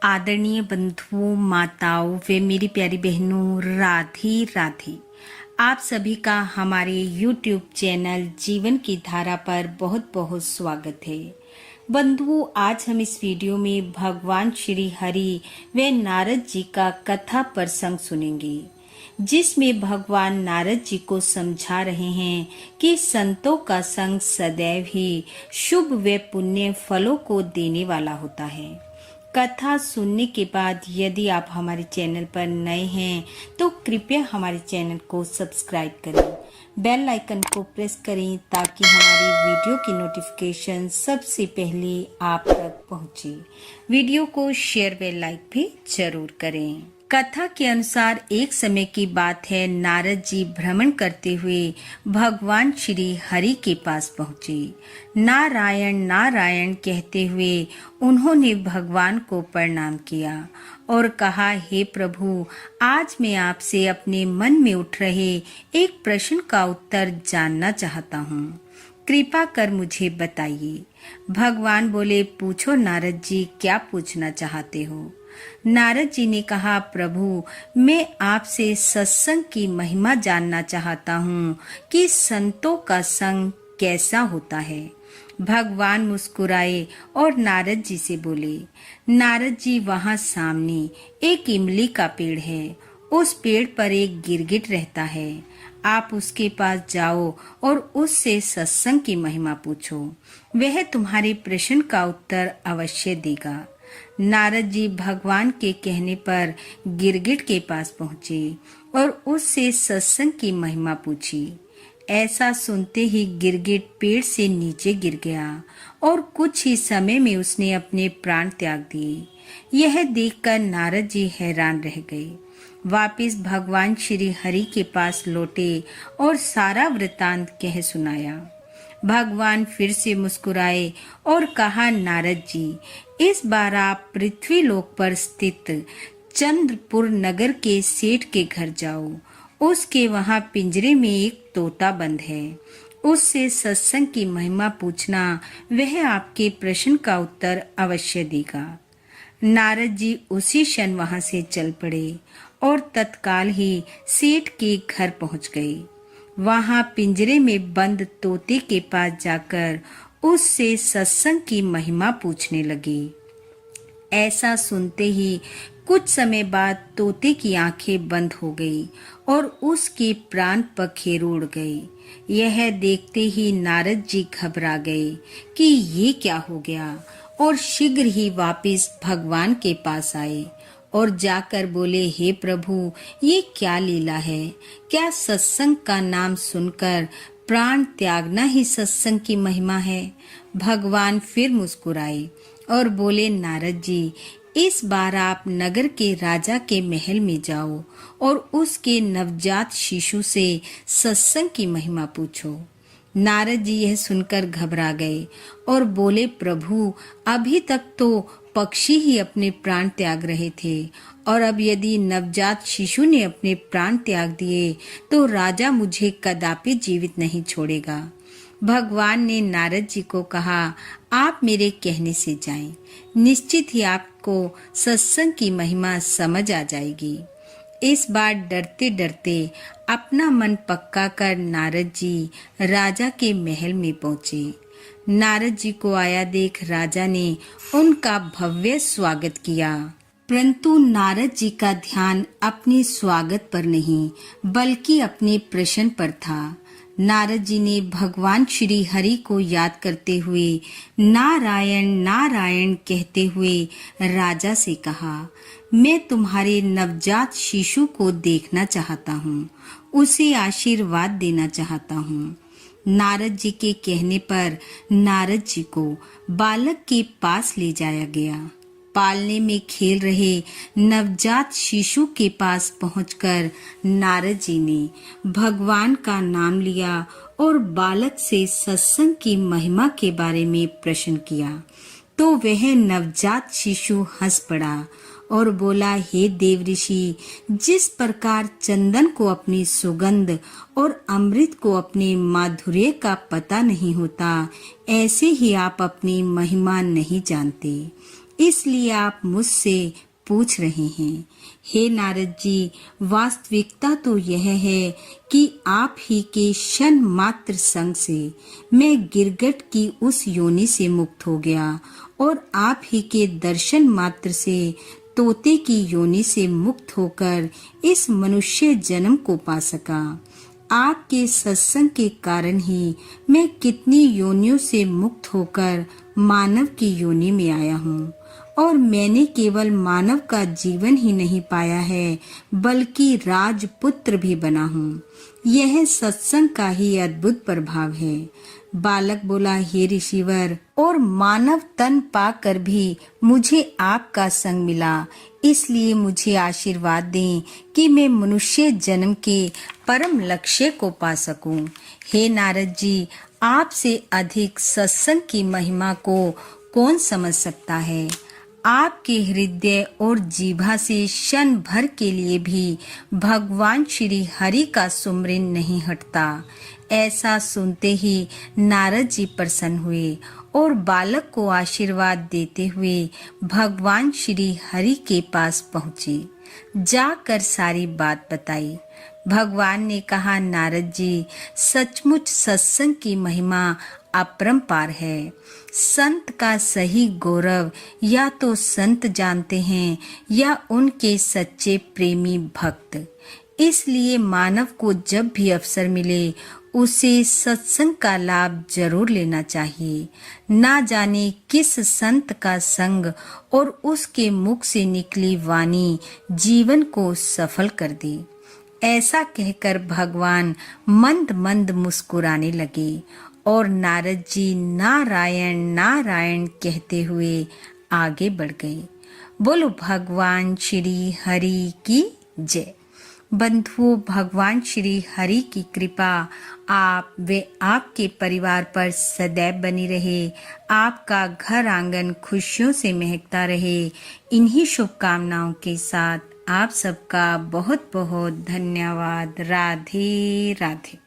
आदरणीय बंधुओं, माताओं व मेरी प्यारी बहनों, राधे राधे। आप सभी का हमारे YouTube चैनल जीवन की धारा पर बहुत बहुत स्वागत है। बंधुओं, आज हम इस वीडियो में भगवान श्री हरि व नारद जी का कथा प्रसंग सुनेंगे, जिसमें भगवान नारद जी को समझा रहे हैं कि संतों का संग सदैव ही शुभ व पुण्य फलों को देने वाला होता है। कथा सुनने के बाद यदि आप हमारे चैनल पर नए हैं तो कृपया हमारे चैनल को सब्सक्राइब करें, बेल आइकन को प्रेस करें ताकि हमारी वीडियो की नोटिफिकेशन सबसे पहले आप तक पहुंचे। वीडियो को शेयर व लाइक भी जरूर करें। कथा के अनुसार एक समय की बात है, नारद जी भ्रमण करते हुए भगवान श्री हरि के पास पहुँचे। नारायण नारायण कहते हुए उन्होंने भगवान को प्रणाम किया और कहा, हे प्रभु, आज मैं आपसे अपने मन में उठ रहे एक प्रश्न का उत्तर जानना चाहता हूँ। कृपा कर मुझे बताइए। भगवान बोले, पूछो नारद जी, क्या पूछना चाहते हो। नारद जी ने कहा, प्रभु, मैं आपसे सत्संग की महिमा जानना चाहता हूँ कि संतों का संग कैसा होता है। भगवान मुस्कुराए और नारद जी से बोले, नारद जी, वहाँ सामने एक इमली का पेड़ है। उस पेड़ पर एक गिरगिट रहता है। आप उसके पास जाओ और उससे सत्संग की महिमा पूछो। वह तुम्हारे प्रश्न का उत्तर अवश्य देगा। नारद जी भगवान के कहने पर गिरगिट के पास पहुँचे और उससे सत्संग की महिमा पूछी। ऐसा सुनते ही गिरगिट पेड़ से नीचे गिर गया और कुछ ही समय में उसने अपने प्राण त्याग दिए। यह देखकर नारद जी हैरान रह गए। वापिस भगवान श्री हरि के पास लौटे और सारा वृतांत कह सुनाया। भगवान फिर से मुस्कुराए और कहा, नारद जी, इस बार आप पृथ्वी लोक पर स्थित चंद्रपुर नगर के सेठ के घर जाओ। उसके वहां पिंजरे में एक तोता बंद है। उससे सत्संग की महिमा पूछना, वह आपके प्रश्न का उत्तर अवश्य देगा। नारद जी उसी क्षण वहां से चल पड़े और तत्काल ही सेठ के घर पहुंच गए। वहां पिंजरे में बंद तोते के पास जाकर उससे सत्संग की महिमा पूछने लगे। ऐसा सुनते ही कुछ समय बाद तोते की आंखें बंद हो गई और उसके प्राण पखेरु उड़ गए। यह देखते ही नारद जी घबरा गए कि ये क्या हो गया और शीघ्र ही वापिस भगवान के पास आए और जाकर बोले, हे प्रभु, ये क्या लीला है। क्या सत्संग का नाम सुनकर प्राण त्यागना ही सत्संग की महिमा है। भगवान फिर मुस्कुराए और बोले, नारद जी, इस बार आप नगर के राजा के महल में जाओ और उसके नवजात शिशु से सत्संग की महिमा पूछो। नारद जी यह सुनकर घबरा गए और बोले, प्रभु, अभी तक तो पक्षी ही अपने प्राण त्याग रहे थे और अब यदि नवजात शिशु ने अपने प्राण त्याग दिए तो राजा मुझे कदापि जीवित नहीं छोड़ेगा। भगवान ने नारद जी को कहा, आप मेरे कहने से जाएं, निश्चित ही आपको सत्संग की महिमा समझ आ जाएगी। इस बार डरते डरते अपना मन पक्का कर नारद जी राजा के महल में पहुंचे। नारद जी को आया देख राजा ने उनका भव्य स्वागत किया, परंतु नारद जी का ध्यान अपने स्वागत पर नहीं बल्कि अपने प्रश्न पर था। नारद जी ने भगवान श्री हरि को याद करते हुए नारायण नारायण कहते हुए राजा से कहा, मैं तुम्हारे नवजात शिशु को देखना चाहता हूँ, उसे आशीर्वाद देना चाहता हूँ। नारद जी के कहने पर नारद जी को बालक के पास ले जाया गया। पालने में खेल रहे नवजात शिशु के पास पहुंचकर नारद जी ने भगवान का नाम लिया और बालक से सत्संग की महिमा के बारे में प्रश्न किया तो वह नवजात शिशु हंस पड़ा और बोला, हे देव ऋषि, जिस प्रकार चंदन को अपनी सुगंध और अमृत को अपने माधुर्य का पता नहीं होता, ऐसे ही आप अपनी महिमा नहीं जानते। इसलिए आप मुझसे पूछ रहे हैं। हे नारद जी, वास्तविकता तो यह है कि आप ही के क्षण मात्र संग से मैं गिरगट की उस योनि से मुक्त हो गया और आप ही के दर्शन मात्र से तोते की योनि से मुक्त होकर इस मनुष्य जन्म को पा सका। आपके सत्संग के कारण ही मैं कितनी योनियों से मुक्त होकर मानव की योनि में आया हूँ और मैंने केवल मानव का जीवन ही नहीं पाया है बल्कि राजपुत्र भी बना हूँ। यह सत्संग का ही अद्भुत प्रभाव है। बालक बोला, हे ऋषिवर, और मानव तन पाकर भी मुझे आपका संग मिला, इसलिए मुझे आशीर्वाद दें कि मैं मनुष्य जन्म के परम लक्ष्य को पा सकूं। हे नारद जी, आपसे अधिक सत्संग की महिमा को कौन समझ सकता है। आपके हृदय और जीभा से क्षण भर के लिए भी भगवान श्री हरि का सुमरन नहीं हटता। ऐसा सुनते ही नारद जी प्रसन्न हुए और बालक को आशीर्वाद देते हुए भगवान श्री हरि के पास पहुँचे। जाकर सारी बात बताई। भगवान ने कहा, नारद जी, सचमुच सत्संग की महिमा अपरंपार है। संत का सही गौरव या तो संत जानते हैं या उनके सच्चे प्रेमी भक्त। इसलिए मानव को जब भी अवसर मिले उसे सत्संग का लाभ जरूर लेना चाहिए। ना जाने किस संत का संग और उसके मुख से निकली वाणी जीवन को सफल कर दे। ऐसा कहकर भगवान मंद मंद मुस्कुराने लगे और नारद जी नारायण नारायण कहते हुए आगे बढ़ गए। बोलो भगवान श्री हरि की जय। बंधुओं, भगवान श्री हरि की कृपा आप व आपके परिवार पर सदैव बनी रहे। आपका घर आंगन खुशियों से महकता रहे। इन्हीं शुभकामनाओं के साथ आप सबका बहुत बहुत धन्यवाद। राधे राधे।